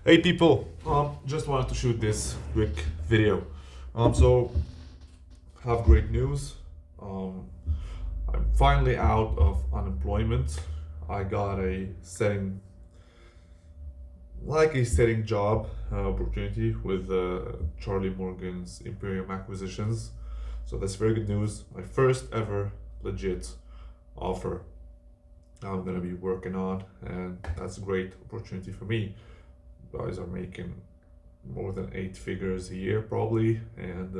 Hey people, just wanted to shoot this quick video. So have great news. Um, I'm finally out of unemployment. I got a setting job opportunity with Charlie Morgan's Imperium Acquisitions. So that's very good news. My first ever legit offer I'm gonna be working on, and that's a great opportunity for me. Guys are making more than 8 figures a year probably, and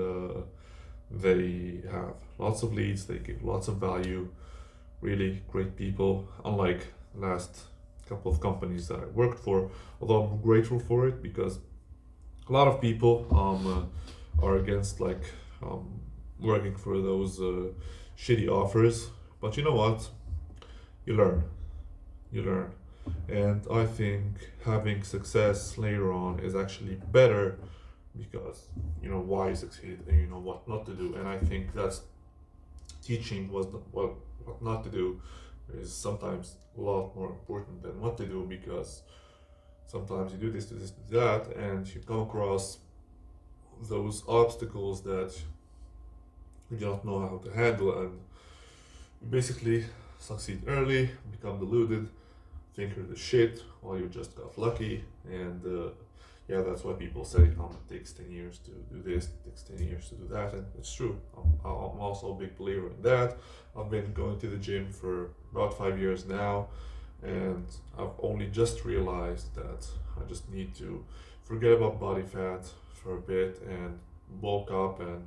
they have lots of leads, they give lots of value, really great people, unlike last couple of companies that I worked for, although I'm grateful for it because a lot of people are against um, working for those shitty offers. But you know what, you learn, you learn. And I think having success later on is actually better because you know why you succeed and you know what not to do. And I think that's teaching was what not to do is sometimes a lot more important than what to do, because sometimes you do this, do that, and you come across those obstacles that you do not know how to handle, and you basically succeed early, become deluded, think you're the shit, or you just got lucky. And yeah, that's why people say it takes 10 years to do this, it takes 10 years to do that, and it's true. I'm also a big believer in that. I've been going to the gym for about 5 years now, and I've only just realized that I just need to forget about body fat for a bit and bulk up. And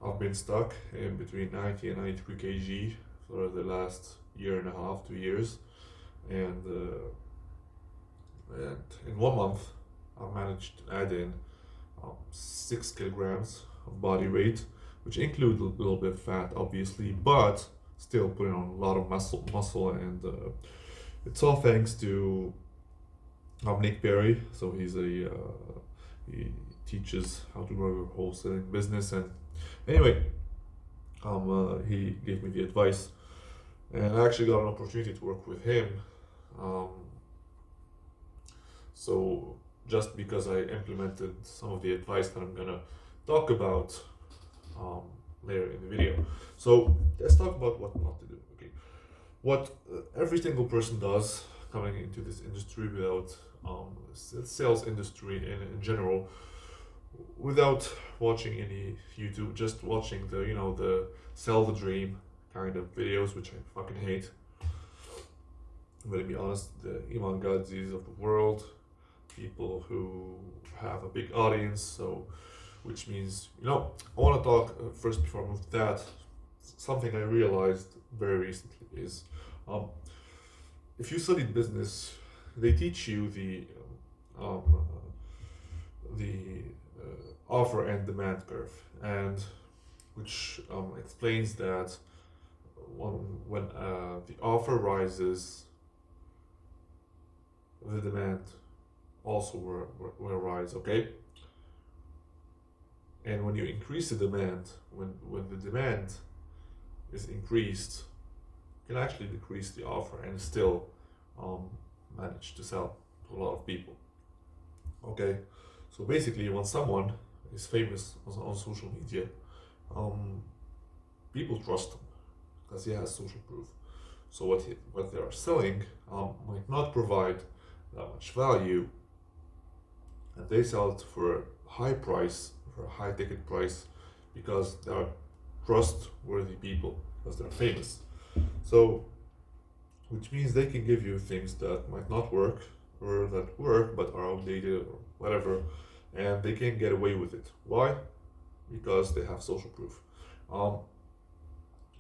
I've been stuck in between 90 and 93 kg for the last year and a half, 2 years, and in 1 month I managed to add in 6 kilograms of body weight, which include a little bit of fat, obviously, but still putting on a lot of muscle, and it's all thanks to Nick Perry. So he teaches how to grow your wholesaling business, and anyway, he gave me the advice, and I actually got an opportunity to work with him. Um, so just because I implemented some of the advice that I'm gonna talk about um, later in the video. So let's talk about what not to do. Okay, what every single person does coming into this industry, without sales industry in general, without watching any YouTube, just watching the sell the dream kind of videos, which I fucking hate. I'm gonna be honest, the Iman Gadzis of the world, people who have a big audience. So, which means, I want to talk first before I move to that. Something I realized very recently is, if you studied business, they teach you the offer and demand curve, and which explains that when the offer rises, the demand also will rise. Okay, and when you increase the demand, when the demand is increased, you can actually decrease the offer and still um, manage to sell to a lot of people. Okay, so basically, when someone is famous on social media, um, people trust him because he has social proof. So what they are selling might not provide that much value, and they sell it for a high price, for a high ticket price, because they are trustworthy people, because they're famous. So, which means they can give you things that might not work, or that work but are outdated or whatever, and they can get away with it. Why? Because they have social proof. Um,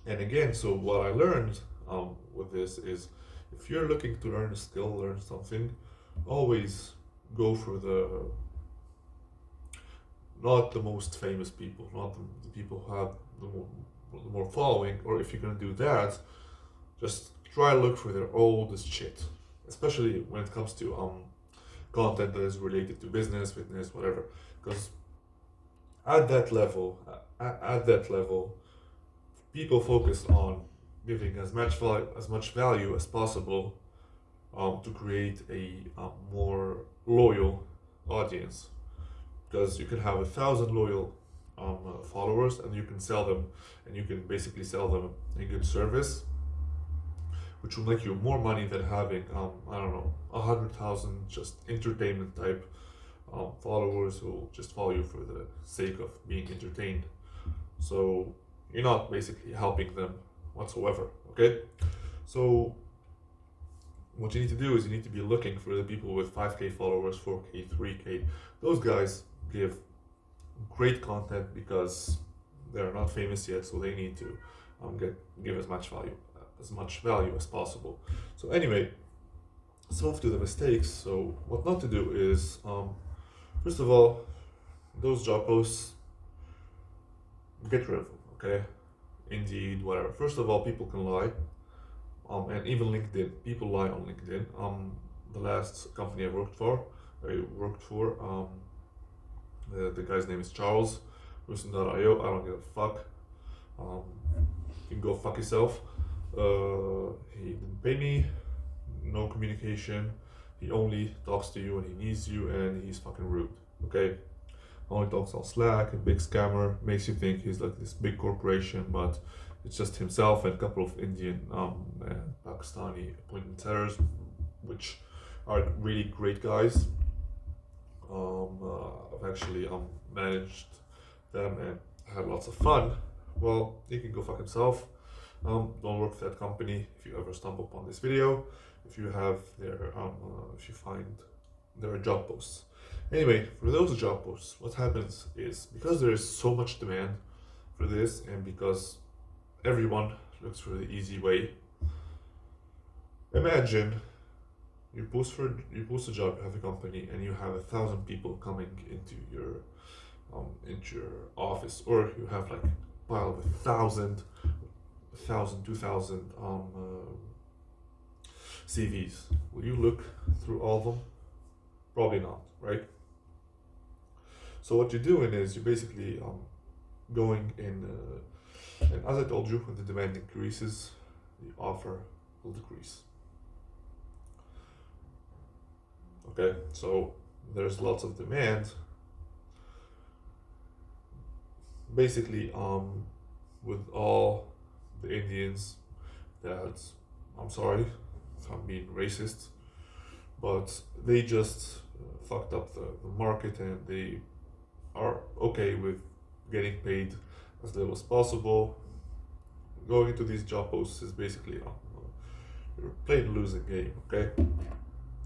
and again, so what I learned with this is, if you're looking to learn a skill, learn something, always go for the not the most famous people, not the people who have the more following, or if you're gonna do that, just try to look for their oldest shit, especially when it comes to content that is related to business, fitness, whatever. Because at that level, people focus on giving as much value as possible to create a more loyal audience, because you can have 1,000 loyal followers, and you can sell them, and you can basically sell them a good service, which will make you more money than having I don't know, 100,000 just entertainment type followers who will just follow you for the sake of being entertained. So you're not basically helping them whatsoever. Okay, so what you need to do is you need to be looking for the people with 5K followers, 4K, 3K. Those guys give great content because they're not famous yet, so they need to give as much value as possible. So anyway, let's move to the mistakes. So what not to do is, first of all, those job posts, get rid of them. Okay, Indeed, whatever. First of all, people can lie. And even LinkedIn, people lie on LinkedIn. The last company I worked for, the guy's name is Charles, Ruston.io. I don't give a fuck. You can go fuck yourself. He didn't pay me, no communication. He only talks to you when he needs you, and he's fucking rude. Okay, only talks on Slack. A big scammer, makes you think he's like this big corporation, but it's just himself and a couple of Indian and Pakistani appointment setters, which are really great guys. I've actually managed them and had lots of fun. Well, he can go fuck himself. Don't work for that company if you ever stumble upon this video. If you have if you find their job posts. Anyway, for those job posts, what happens is, because there is so much demand for this, and because everyone looks for the easy way. Imagine you post a job, you have a company, and you have 1,000 people coming into your office, or you have like a pile of 1,000, 2,000 CVs. Will you look through all of them? Probably not, right? So what you're doing is you're basically going in. And as I told you, when the demand increases, the offer will decrease. Okay, so there's lots of demand. Basically, with all the Indians that, I'm sorry if I'm being racist, but they just fucked up the market, and they are okay with getting paid as little as possible. Going into these job posts is basically you're playing a losing game, okay?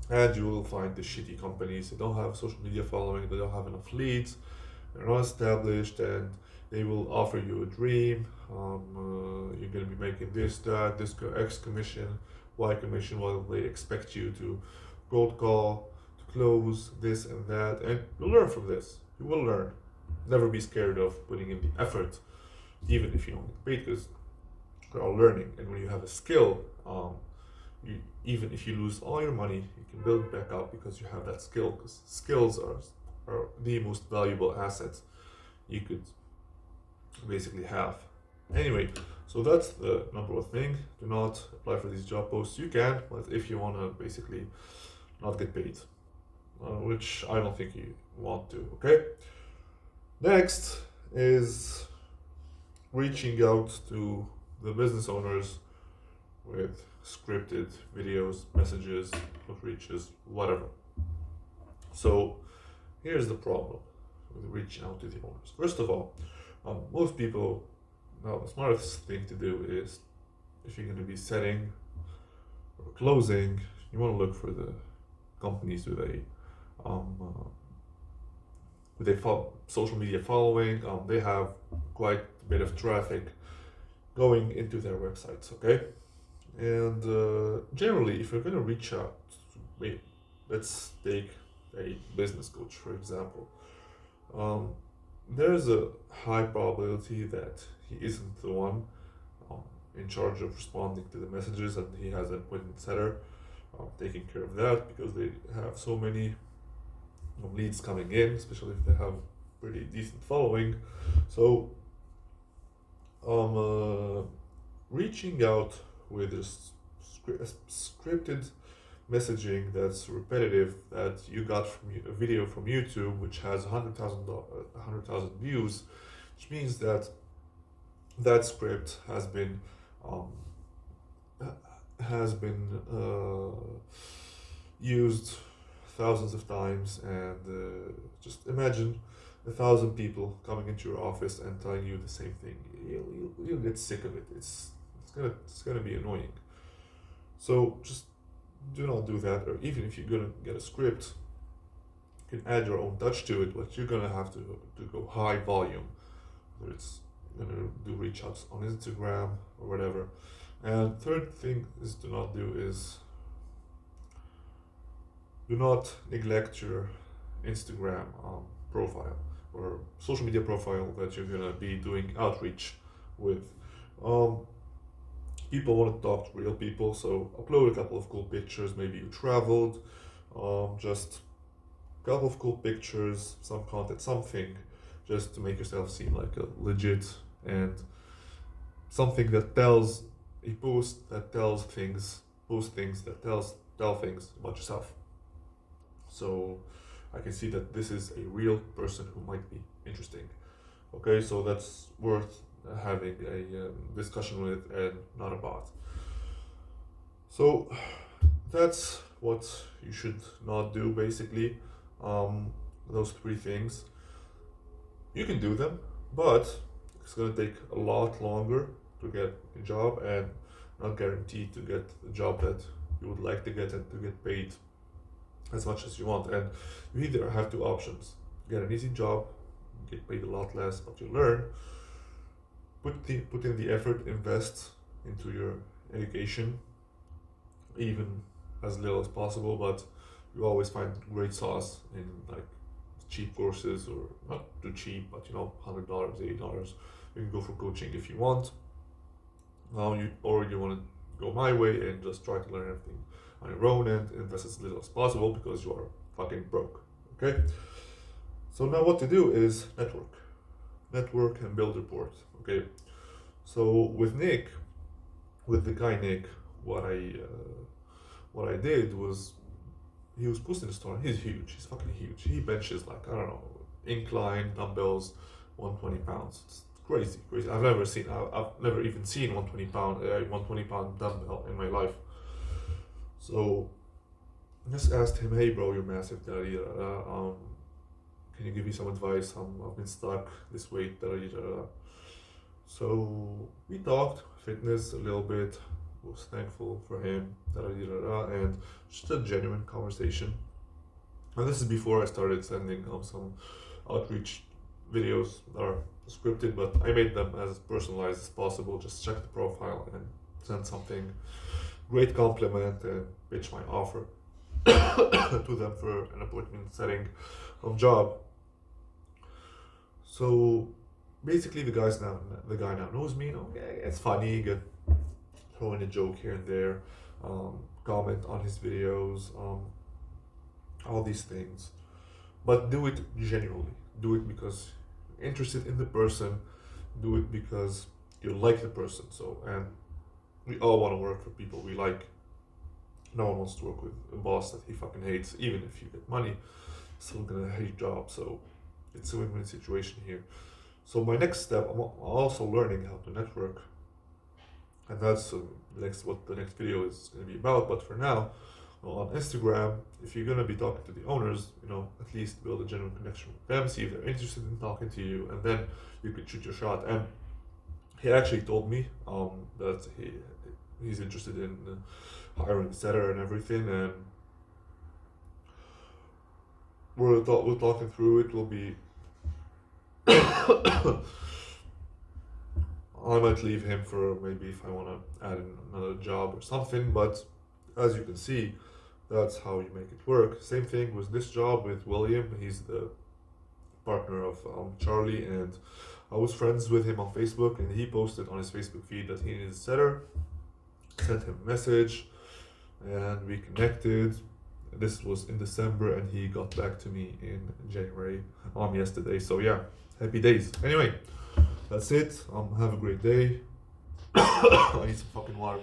And you will find the shitty companies. They don't have social media following, they don't have enough leads, they're not established, and they will offer you a dream. You're gonna be making this, that, this X commission, Y commission, while they expect you to cold call, to close, this and that, and you'll learn from this. You will learn. Never be scared of putting in the effort, even if you don't get paid, because we're all learning. And when you have a skill, even if you lose all your money, you can build it back up because you have that skill. Because skills are the most valuable asset you could basically have. Anyway, so that's the number one thing. Do not apply for these job posts. You can, but if you want to basically not get paid, which I don't think you want to, okay? Next is reaching out to the business owners with scripted videos, messages, outreaches, whatever. So here's the problem with reaching out to the owners. First of all, most people, now the smartest thing to do is, if you're going to be setting or closing, you want to look for the companies with a social media following. They have quite a bit of traffic going into their websites, okay? And generally, if you're going to reach out, let's take a business coach, for example. There's a high probability that he isn't the one in charge of responding to the messages, and he has an appointment setter taking care of that, because they have so many leads coming in, especially if they have pretty decent following. So reaching out with a scripted messaging that's repetitive that you got from a video from YouTube, which has 100,000 views, which means that that script um, has been used thousands of times, and just imagine 1,000 people coming into your office and telling you the same thing. You'll get sick of it. It's gonna be annoying. So just do not do that. Or even if you're gonna get a script, you can add your own touch to it, but you're gonna have to go high volume. Whether it's gonna do reach outs on Instagram or whatever. And third thing is do not neglect your Instagram profile or social media profile that you're gonna be doing outreach with. Um, People want to talk to real people, so upload a couple of cool pictures. Maybe you traveled, just a couple of cool pictures, some content, something, just to make yourself seem like a legit and something that tells a post that tells things, post things that tell things about yourself. So I can see that this is a real person who might be interesting. Okay, so that's worth having a discussion with and not a bot. So that's what you should not do basically. Those three things. You can do them, but it's gonna take a lot longer to get a job and not guaranteed to get the job that you would like to get and to get paid as much as you want. And you either have two options: get an easy job, get paid a lot less, but you learn. Put in the effort, invest into your education, even as little as possible. But you always find great sauce in like cheap courses, or not too cheap, but $100, $80. You can go for coaching if you want. You want to go my way and just try to learn everything on your own and invest as little as possible because you are fucking broke. Okay. So now what to do is network and build rapport. Okay. So with the guy Nick, what I did was, he was posting a story. He's huge. He's fucking huge. He benches like, I don't know, incline dumbbells, 120 pounds. It's crazy, crazy. I've never even seen 120 pound dumbbell in my life. So I just asked him, hey bro, you're massive. Can you give me some advice? I've been stuck this weight. So we talked fitness a little bit. Was thankful for him. And just a genuine conversation. And this is before I started sending some outreach videos that are scripted, but I made them as personalized as possible. Just check the profile and send something, great compliment, and pitch my offer to them for an appointment setting job. So basically, the guy now knows me. Okay, it's funny. Get throw in a joke here and there, comment on his videos, all these things. But do it genuinely. Do it because you're interested in the person. Do it because you like the person. So, and we all want to work for people we like. No one wants to work with a boss that he fucking hates. Even if you get money, still gonna hate your job. So it's a win-win situation here. So my next step, I'm also learning how to network, and that's what the next video is going to be about. But for now, on Instagram, if you're going to be talking to the owners, at least build a genuine connection with them, see if they're interested in talking to you, and then you could shoot your shot. And he actually told me that he's interested in hiring a setter and everything, and we're talking through it. Will be I might leave him for maybe if I want to add in another job or something, but as you can see, that's how you make it work. Same thing with this job with William. He's the partner of Charlie, and I was friends with him on Facebook, and he posted on his Facebook feed that he needs a setter. Sent him a message, and we connected. This was in December, and he got back to me in January, yesterday. So yeah, happy days. Anyway, that's it. Have a great day. I need some fucking water.